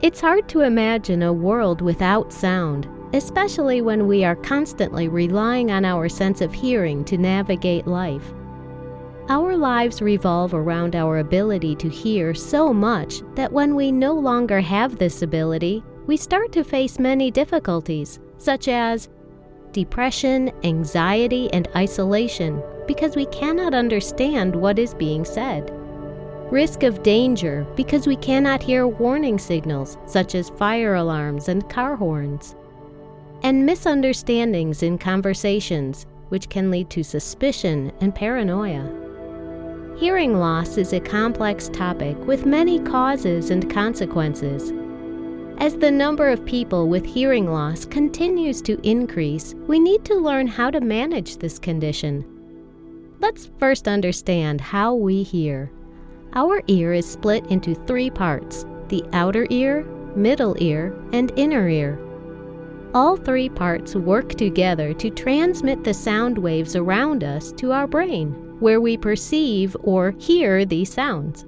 It's hard to imagine a world without sound, especially when we are constantly relying on our sense of hearing to navigate life. Our lives revolve around our ability to hear so much that when we no longer have this ability, we start to face many difficulties, such as depression, anxiety, and isolation, because we cannot understand what is being said. Risk of danger because we cannot hear warning signals such as fire alarms and car horns. And misunderstandings in conversations, which can lead to suspicion and paranoia. Hearing loss is a complex topic with many causes and consequences. As the number of people with hearing loss continues to increase, we need to learn how to manage this condition. Let's first understand how we hear. Our ear is split into 3 parts: the outer ear, middle ear, and inner ear. All 3 parts work together to transmit the sound waves around us to our brain, where we perceive or hear these sounds.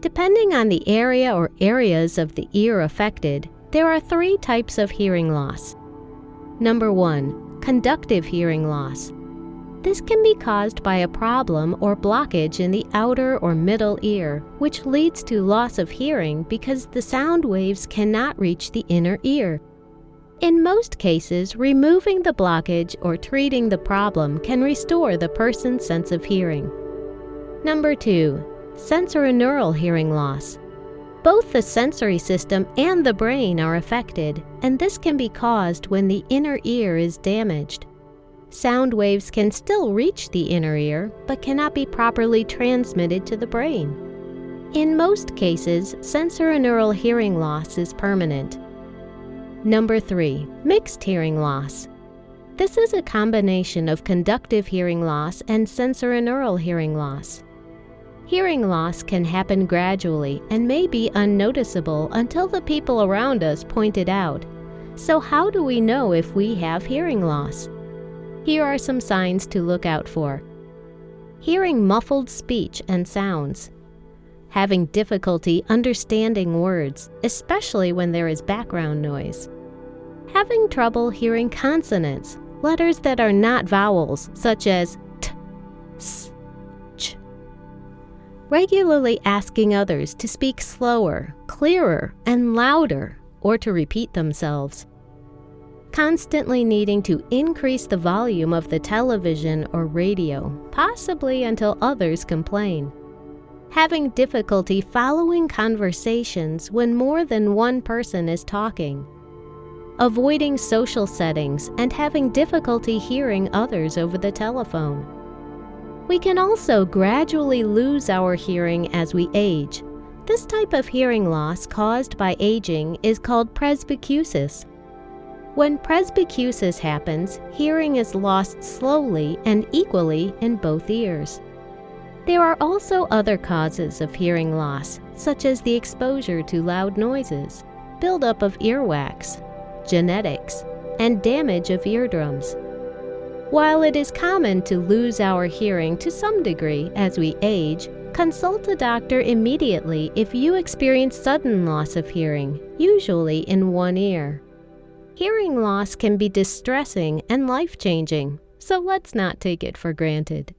Depending on the area or areas of the ear affected, there are 3 types of hearing loss. Number 1, conductive hearing loss. This can be caused by a problem or blockage in the outer or middle ear, which leads to loss of hearing because the sound waves cannot reach the inner ear. In most cases, removing the blockage or treating the problem can restore the person's sense of hearing. Number 2, sensorineural hearing loss. Both the sensory system and the brain are affected, and this can be caused when the inner ear is damaged. Sound waves can still reach the inner ear, but cannot be properly transmitted to the brain. In most cases, sensorineural hearing loss is permanent. Number 3, mixed hearing loss. This is a combination of conductive hearing loss and sensorineural hearing loss. Hearing loss can happen gradually and may be unnoticeable until the people around us point it out. So how do we know if we have hearing loss? Here are some signs to look out for. Hearing muffled speech and sounds. Having difficulty understanding words, especially when there is background noise. Having trouble hearing consonants, letters that are not vowels, such as t, s, ch. Regularly asking others to speak slower, clearer, and louder, or to repeat themselves. Constantly needing to increase the volume of the television or radio, possibly until others complain. Having difficulty following conversations when more than one person is talking. Avoiding social settings and having difficulty hearing others over the telephone. We can also gradually lose our hearing as we age. This type of hearing loss caused by aging is called presbycusis. When presbycusis happens, hearing is lost slowly and equally in both ears. There are also other causes of hearing loss, such as the exposure to loud noises, buildup of earwax, genetics, and damage of eardrums. While it is common to lose our hearing to some degree as we age, consult a doctor immediately if you experience sudden loss of hearing, usually in one ear. Hearing loss can be distressing and life-changing, so let's not take it for granted.